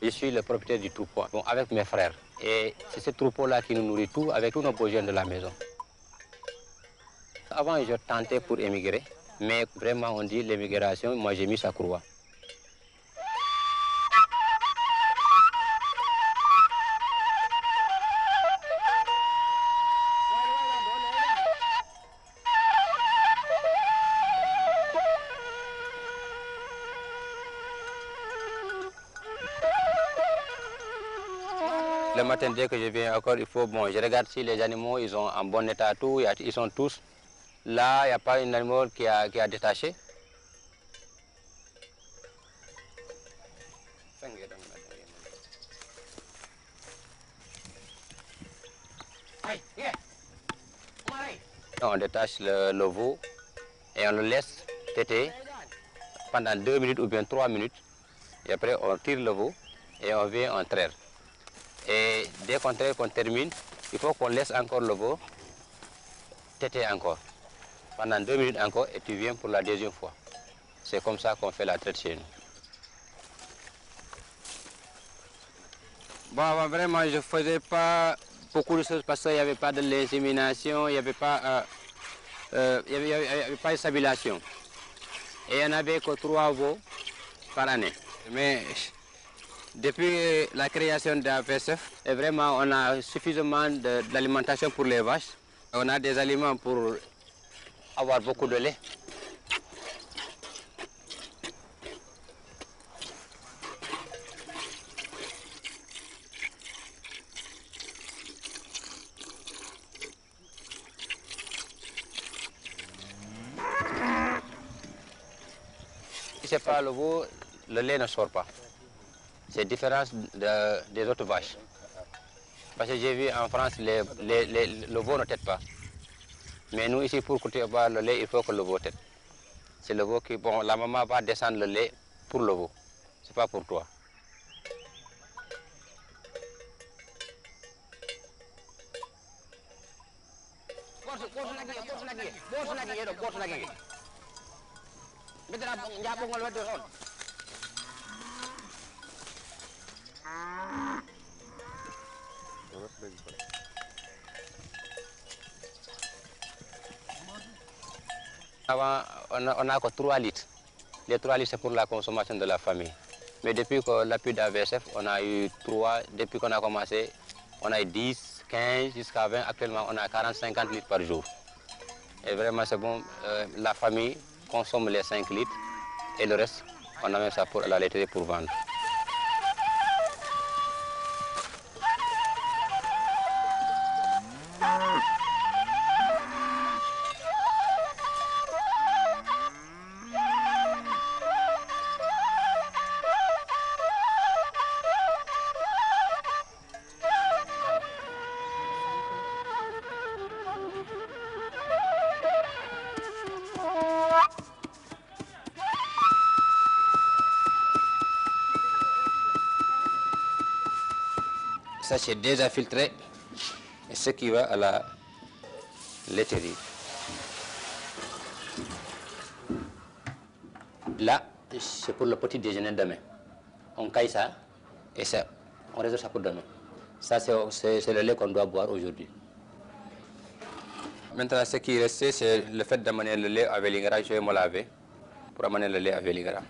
Je suis le propriétaire du troupeau, bon, avec mes frères. Et c'est ce troupeau-là qui nous nourrit tout, avec tous nos besoins de la maison. Avant, je tentais pour émigrer, mais vraiment, on dit l'émigration, moi j'ai mis sa croix. Le matin, dès que je viens encore, il faut, bon, je regarde si les animaux, ils sont en bon état, tout, ils sont tous. Là, il n'y a pas un animal qui a détaché. On détache le veau et on le laisse téter pendant 2 minutes ou bien 3 minutes. Et après, on tire le veau et on vient en traire. Et dès qu'on traire, qu'on termine, il faut qu'on laisse encore le veau téter encore. Pendant 2 minutes encore et tu viens pour la deuxième fois. C'est comme ça qu'on fait la traite chez nous. Bon, vraiment, je ne faisais pas beaucoup de choses parce qu'il n'y avait pas de l'insémination, il n'y avait pas de stabilisation. Et il n'y en avait que 3 veaux par année. Mais depuis la création de l'APSF, vraiment, on a suffisamment d'alimentation pour les vaches. On a des aliments pour avoir beaucoup de lait. Si ce n'est pas le veau, le lait ne sort pas. C'est différent des autres vaches. Parce que j'ai vu en France, le veau ne tète pas. Mais nous, ici, pour cultiver le lait, il faut que le veau tète. C'est le veau qui, bon, la maman va descendre le lait pour le veau. Ce n'est pas pour toi. Avant, on a que 3 litres. Les 3 litres, c'est pour la consommation de la famille. Mais depuis que l'appui d'AVSF, on a eu 3, depuis qu'on a commencé, on a eu 10, 15, jusqu'à 20. Actuellement, on a 40-50 litres par jour. Et vraiment, c'est bon. La famille consomme les 5 litres et le reste, on amène ça pour la laiterie pour vendre. Ça, c'est déjà filtré, et ce qui va à la laiterie. Là, c'est pour le petit déjeuner demain. On caille ça, et ça, on réserve ça pour demain. Ça, c'est le lait qu'on doit boire aujourd'hui. Maintenant, ce qui reste, c'est le fait d'amener le lait à Vélingara. Je vais me laver pour amener le lait à Vélingara.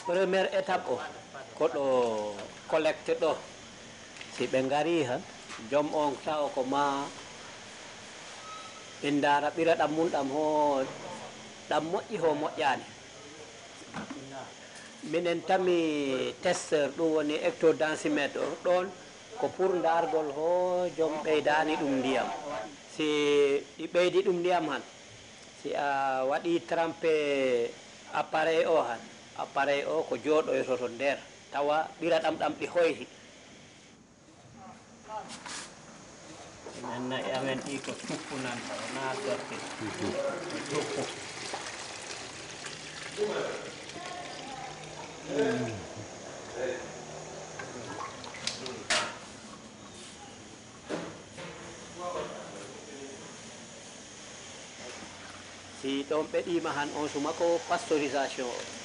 Première étape o ko ɗo collecte ɗo si ɓe ngari han joom on taw ko ma ɓe ndaara ɓira ɗam mum ɗam ho ɗam moƴƴi ho moƴƴaani minen tami testeur ɗum woni hectodensimètre ɗon ko pour ndaargol ho joom ɓeydaani ɗum ndiyam si ɗi ɓeydi ɗum ndiyam han si a waɗi trempé appareil o han appareil o ko jooɗoyto to nder tawa ɓira ɗam ɗam ɗi hoyti men nayi amen ɗi ko tuppunanta wona sorti tuppu si ɗon ɓeɗima han on suma ko pasteurisation o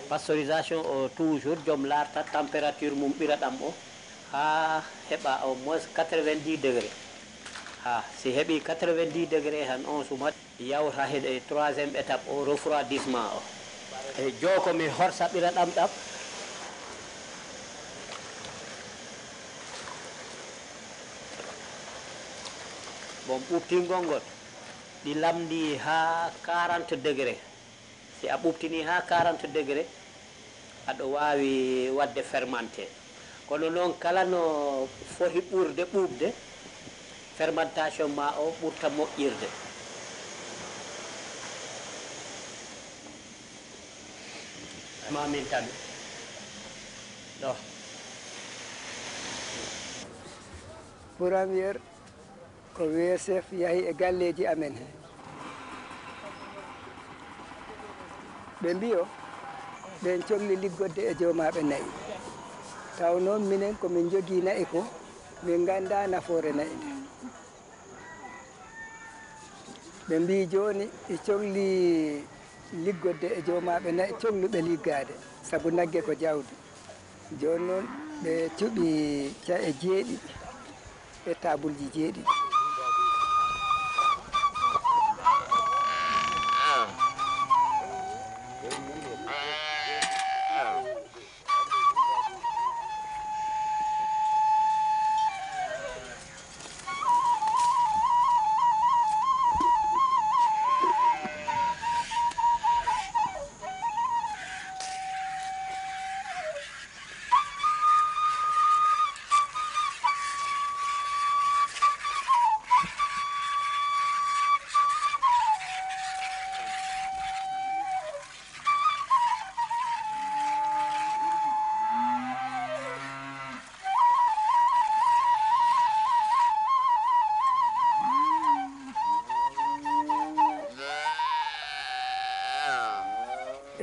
pasteurisation o toujours joom larta température mum ɓira ɗam o ha heɓa au moins 90 degré ha si heeɓi 90 degré han on suma yawta heɗe 3e étape o refroidissement o e joko mi horsa ɓira ɗam ɗam bon ɓuftingol ngol ɗi lamdi ha 40 degré si a ɓuftini ha 40 degré aɗa wawi wadde fermenté kono noon kala no foti ɓurde ɓuuɓde fermentation ma o ɓurta moƴƴirde mamin tami ɗo premiére ko WSF yahi e galleji amen he ɓe mbiyo ɓen cohli liggodde e joomaɓe nayi taw noon minen komin jogii nayi ko min ganda nafoore nayi nde ɓe mbi joni e cohli liggodde e joomaɓe nayi cohluɓe liggade saabu nagge ko jawdi joni noon ɓe cuuɓi cae jeeɗiɗi e tabulji jeeɗiɗi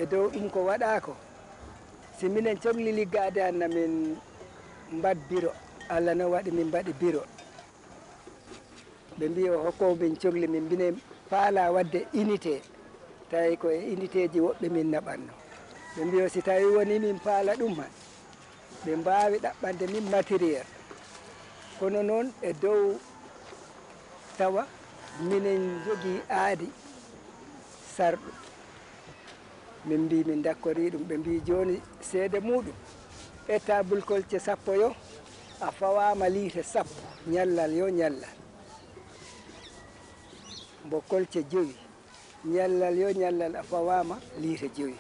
e dow ɗum ko waɗako si minen cohli liggade anna min mbad bureau Allah no waɗi min mbaɗi bureau ɓe mbi o hokko min cohli min mbine faala wadde unité tawi ko e unité ji woɓɓe min naɓanno ɓe mbi o si tawi woni min paala ɗum han ɓe mbawi ɗaɓɓande min matériel kono noon e dow tawa minen jogii aadi sarɗo min mbi min dakkori ɗum ɓe mbi joni seede muɗum étable colce sappo yo a fawama litre sappo ñallal yo ñallal mbo colce joyi ñallal yo ñallal a fawama litre joyi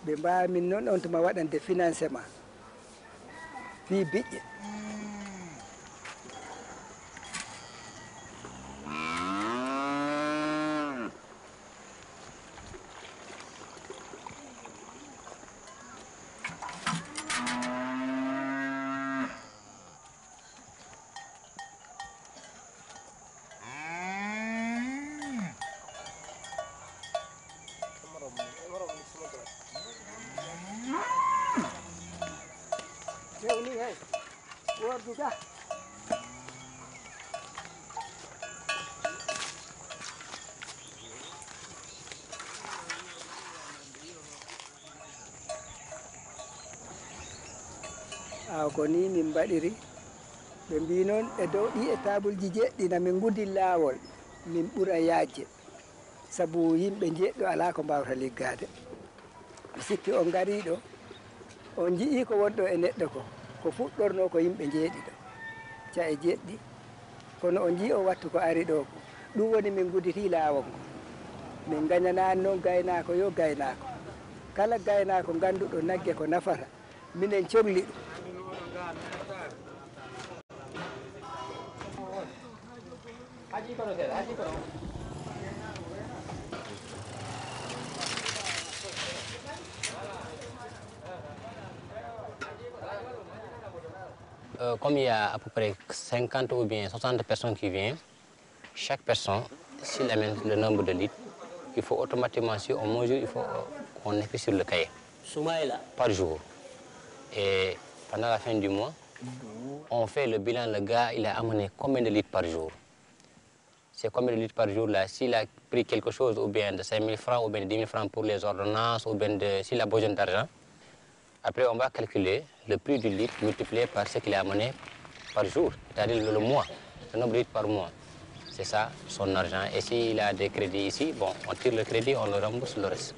ɓe mbawi min noon on tuma waɗande financement fi biƴƴe aw ko ni min mbaɗiri ɓe mbi noon e dow ɗi étable ji jeɗɗina min gudi laawol min ɓura yaajje sabu yimɓe jeɗɗo ala ko mbawta liggade mi sikki on ngariɗo on jii ko wonɗo e neɗɗo ko fuɗɗorno ko yimɓe jeeɗiɗo ca e jeɗɗi kono on jii o wattu ko ari ɗo ko ɗum woni min guditi laawol ngo min gañanani noon gaynako yo gaynako kala gaynako ganduɗo nagge ko nafata minen cohli ɗum Comme il y a à peu près 50 ou bien 60 personnes qui viennent, chaque personne, s'il amène le nombre de litres, il faut automatiquement, si on mesure, il faut qu'on écrit sur le cahier. Soumaïla. Par jour. Et pendant la fin du mois, on fait le bilan, le gars, il a amené combien de litres par jour. C'est combien de litres par jour là. S'il a pris quelque chose, ou bien de 5 000 francs, ou bien de 10 000 francs pour les ordonnances, ou bien s'il a besoin d'argent, après on va calculer le prix du litre multiplié par ce qu'il a amené par jour, c'est-à-dire le mois, le nombre de litres par mois. C'est ça son argent. Et s'il a des crédits ici, bon, on tire le crédit, on le rembourse le reste.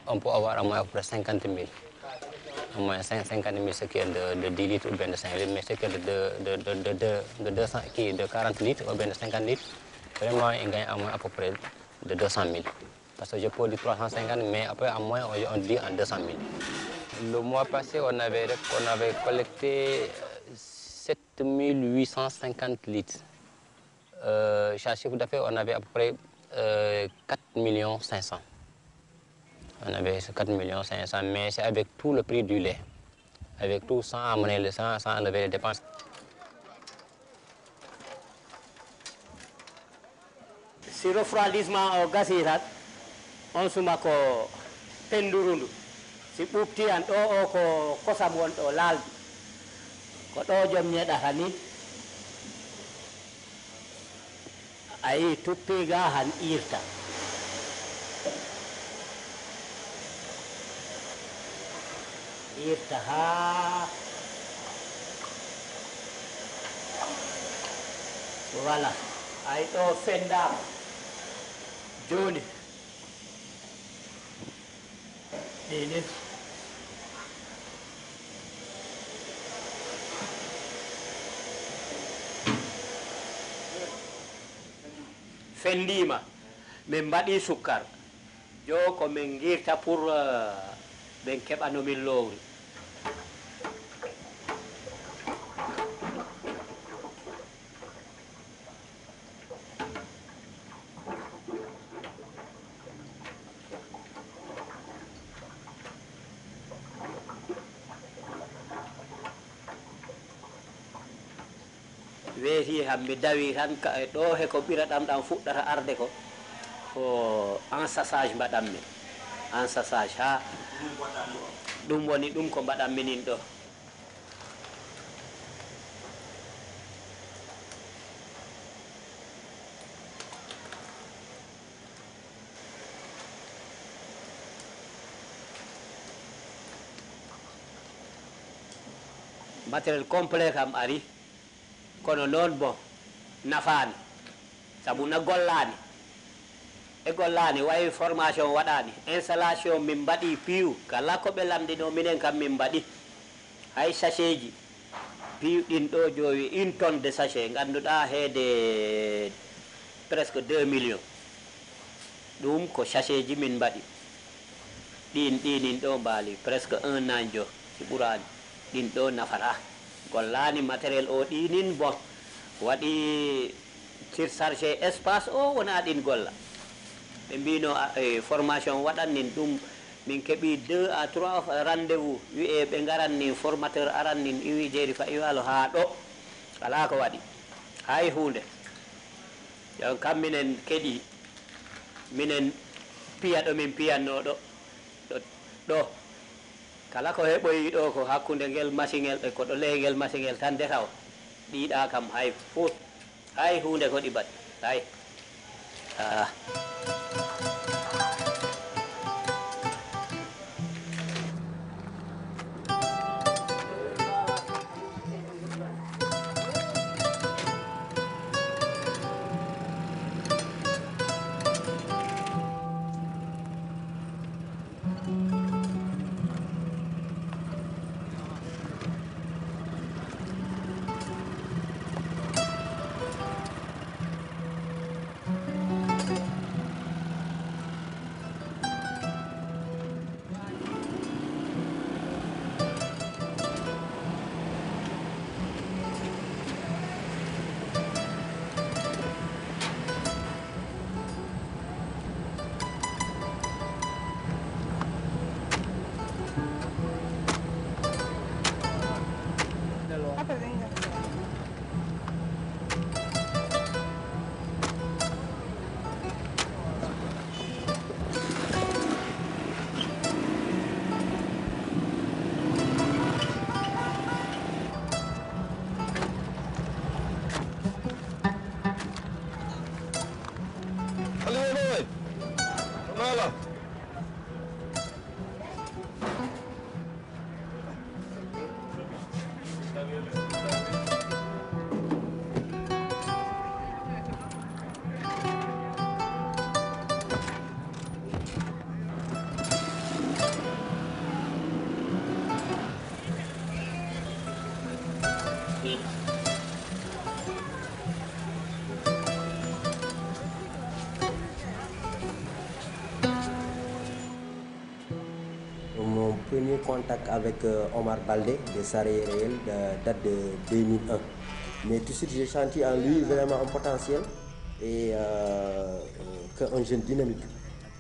On peut avoir à moins à peu près 50 000. Au moins 50 000, ce qui est de 10 litres ou bien de 5 litres, mais ce qui est de 40 litres ou bien de 50 litres, vraiment, il gagne à moins à peu près de 200 000. Parce que je peux dire 350, mais après, à moins, on dit en 200 000. Le mois passé, on avait collecté 7 850 litres. Chaque chiffre d'affaires, on avait à peu près 4 500 000. On avait 4 500 000, mais c'est avec tout le prix du lait. Avec tout, sans amener le sang, sans enlever les dépenses. Si refroidissement au gasirat, on suma ko pendurundu. Si ɓuɓti an ɗo o ko kosam wonɗo laaldi ko ɗo joom ñeɗata ni a yi tuppiga han irta ha voilà ay ɗo fendama joni ɗini fendima min mbaɗi sukkar jo ko min girta pour ɓen keɓano min lowri weeti ham mi dawi tan ɗo he ko ɓiraɗam ɗam fuɗɗata arde ko ensasage mbaɗanmi ensasage ha ɗum woni ɗum ko mbaɗanmi nin ɗo matériel complet kam ari kono noon bon nafaani sabu na gollaani e gollaani wayi formation waɗaani installation min mbaɗi piiw kala ko ɓe lamdino minen kam min mbaɗi hay sachet ji piiw ɗin ɗo joyi 1 tonne de sachet ngannduɗaa heede presque 2 millions ɗum ko sachet ji min mbaɗi ɗinin ɗo mbaali presque 1 an jo si ɓuraani ɗin ɗo nafata gollani matériel o ɗinin bon waɗi surchargé espace o wona ɗin golla ɓe mbino formation waɗannin ɗum min keeɓi 2 à 3 rendez-vous wiye ɓe garannin formateur arannin iwi jeeri fa iwalo ha ɗo ala ko waɗi hay hunde yon kam minen keeɗi minen piya ɗo min piyanno ɗo kala ko heɓoyi ɗo ko hakkude ngel machine ngel e koɗo leygel machine ngel tan detaw ɗiɗa kam hay fut hay hunde ko ɗi mbaɗi hay premier contact avec Omar Baldé de Saré Réel date de 2001. Mais tout de suite, j'ai senti en lui vraiment un potentiel et un jeune dynamique.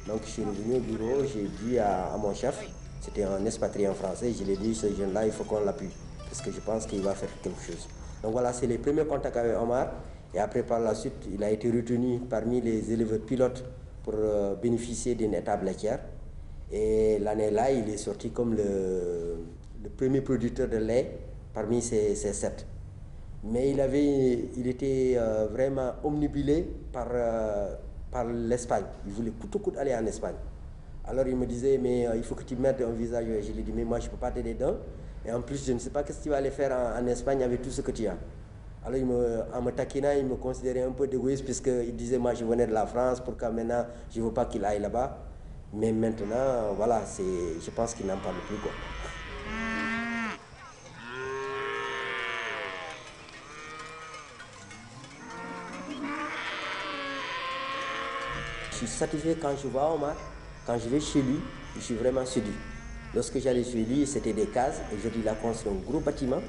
Donc je suis revenu au bureau, j'ai dit à mon chef, c'était un expatrié en français, je lui ai dit, ce jeune-là, il faut qu'on l'appuie, parce que je pense qu'il va faire quelque chose. Donc voilà, c'est les premiers contacts avec Omar. Et après, par la suite, il a été retenu parmi les éleveurs pilotes pour bénéficier d'une étape laitière. Et l'année-là, il est sorti comme le premier producteur de lait parmi ces 7. Mais il était vraiment omnibulé par l'Espagne. Il voulait coûte que coûte aller en Espagne. Alors il me disait, mais il faut que tu mettes un visage. Je lui ai dit, mais moi je ne peux pas t'aider dedans. Et en plus, je ne sais pas ce que tu vas aller faire en Espagne avec tout ce que tu as. Alors en me taquinant, il me considérait un peu d'égoïste puisqu'il disait, moi je venais de la France, pourquoi maintenant je ne veux pas qu'il aille là-bas. Mais maintenant, voilà, je pense qu'il n'en parle plus, quoi. Je suis satisfait quand je vois Omar, quand je vais chez lui, je suis vraiment séduit. Lorsque j'allais chez lui, c'était des cases. Aujourd'hui, il a construit un gros bâtiment.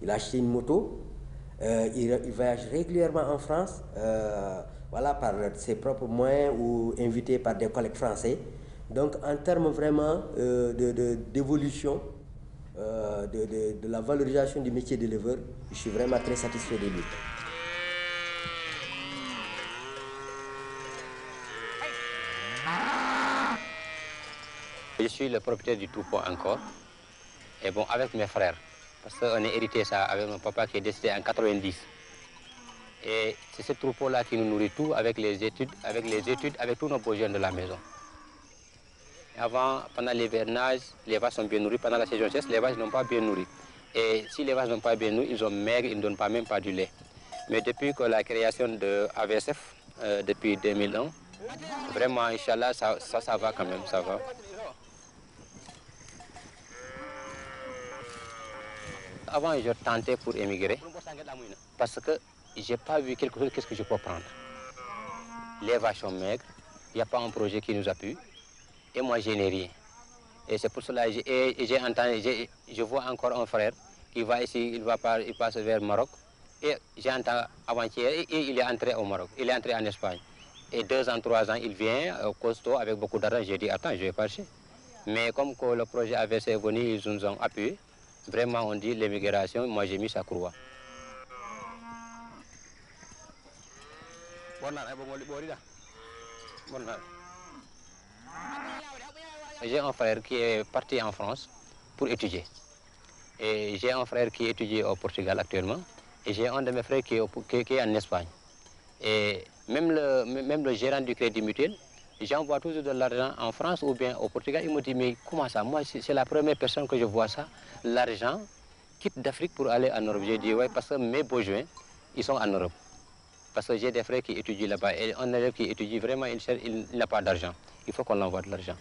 Il a acheté une moto. Il voyage régulièrement en France, voilà, par ses propres moyens ou invité par des collègues français. Donc, en termes vraiment d'évolution, de la valorisation du métier d'éleveur, je suis vraiment très satisfait de lui. Je suis le propriétaire du troupeau encore, et bon, avec mes frères, parce qu'on est hérité ça avec mon papa qui est décédé en 90. Et c'est ce troupeau-là qui nous nourrit tout avec les études, avec tous nos besoins de la maison. Et avant, pendant l'hivernage, les vaches sont bien nourries. Pendant la saison sèche, les vaches n'ont pas bien nourri. Et si les vaches n'ont pas bien nourri, ils sont maigres, ils ne donnent pas même pas du lait. Mais depuis que la création de AVSF, depuis 2001, vraiment, Inch'Allah, ça va quand même, ça va. Avant, je tentais pour émigrer parce que je n'ai pas vu quelque chose, qu'est-ce que je peux prendre. Les vaches sont maigres, il n'y a pas un projet qui nous appuie et moi, je n'ai rien. Et c'est pour cela que je vois encore un frère qui va ici, il passe vers le Maroc. Et j'entends avant-hier, et il est entré au Maroc, il est entré en Espagne. Et 2 ans, 3 ans, il vient costaud avec beaucoup d'argent. J'ai dit, attends, je vais passer. Mais comme que le projet AVC est venu, ils nous ont appuyés. Vraiment, on dit l'émigration, moi j'ai mis sa croix. J'ai un frère qui est parti en France pour étudier. Et j'ai un frère qui étudie au Portugal actuellement. Et j'ai un de mes frères qui est en Espagne. Et même le gérant du Crédit Mutuel, j'envoie toujours de l'argent en France ou bien au Portugal. Il me dit, mais comment ça? Moi, c'est la première personne que je vois ça. L'argent quitte d'Afrique pour aller en Europe. J'ai dit, oui, parce que mes besoins, ils sont en Europe. Parce que j'ai des frères qui étudient là-bas. Et un élève qui étudie, vraiment, il n'a pas d'argent. Il faut qu'on l'envoie de l'argent.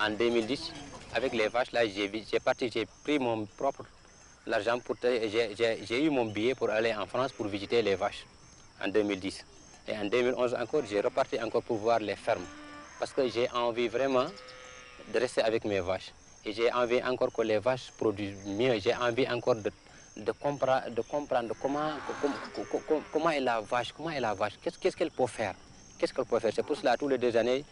En 2010, avec les vaches, là, j'ai pris mon propre l'argent pour... J'ai eu mon billet pour aller en France pour visiter les vaches en 2010. Et en 2011 encore, j'ai reparti encore pour voir les fermes. Parce que j'ai envie vraiment de rester avec mes vaches. Et j'ai envie encore que les vaches produisent mieux. J'ai envie encore de comprendre comment est la vache, qu'est-ce qu'elle peut faire. Qu'est-ce qu'elle peut faire? C'est pour cela, tous les 2 années,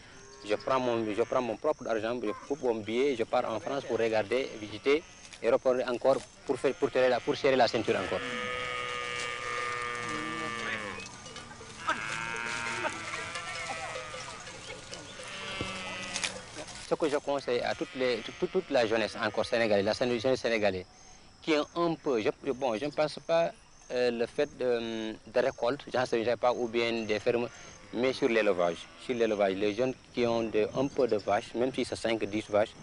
je prends mon propre argent, je coupe mon billet, je pars en France pour regarder, visiter et reprendre encore pour serrer la ceinture encore. Ce que je conseille à toute la jeunesse encore sénégalaise, la jeunesse sénégalaise, qui est un peu, je ne pense pas le fait de récolte, j'en sais pas, ou bien des fermes, mais sur l'élevage. Sur l'élevage, les jeunes qui ont un peu de vaches, même si c'est 5-10 vaches,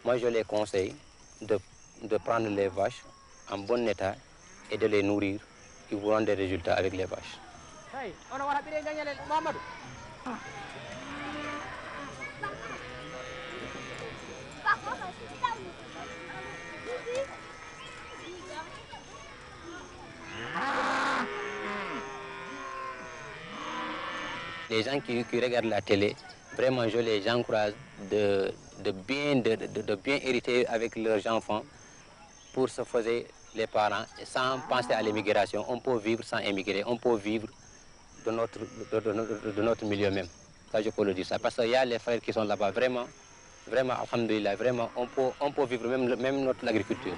moi je les conseille de prendre les vaches en bon état et de les nourrir. Ils auront des résultats avec les vaches. les gens qui regardent la télé, vraiment je les encourage de bien hériter avec leurs enfants pour se faire les parents sans penser à l'immigration. On peut vivre sans émigrer, on peut vivre de notre milieu même. Ça, je peux le dire ça. Parce qu'il y a les frères qui sont là-bas, vraiment, alhamdoulilah, vraiment, on peut vivre même notre agriculture.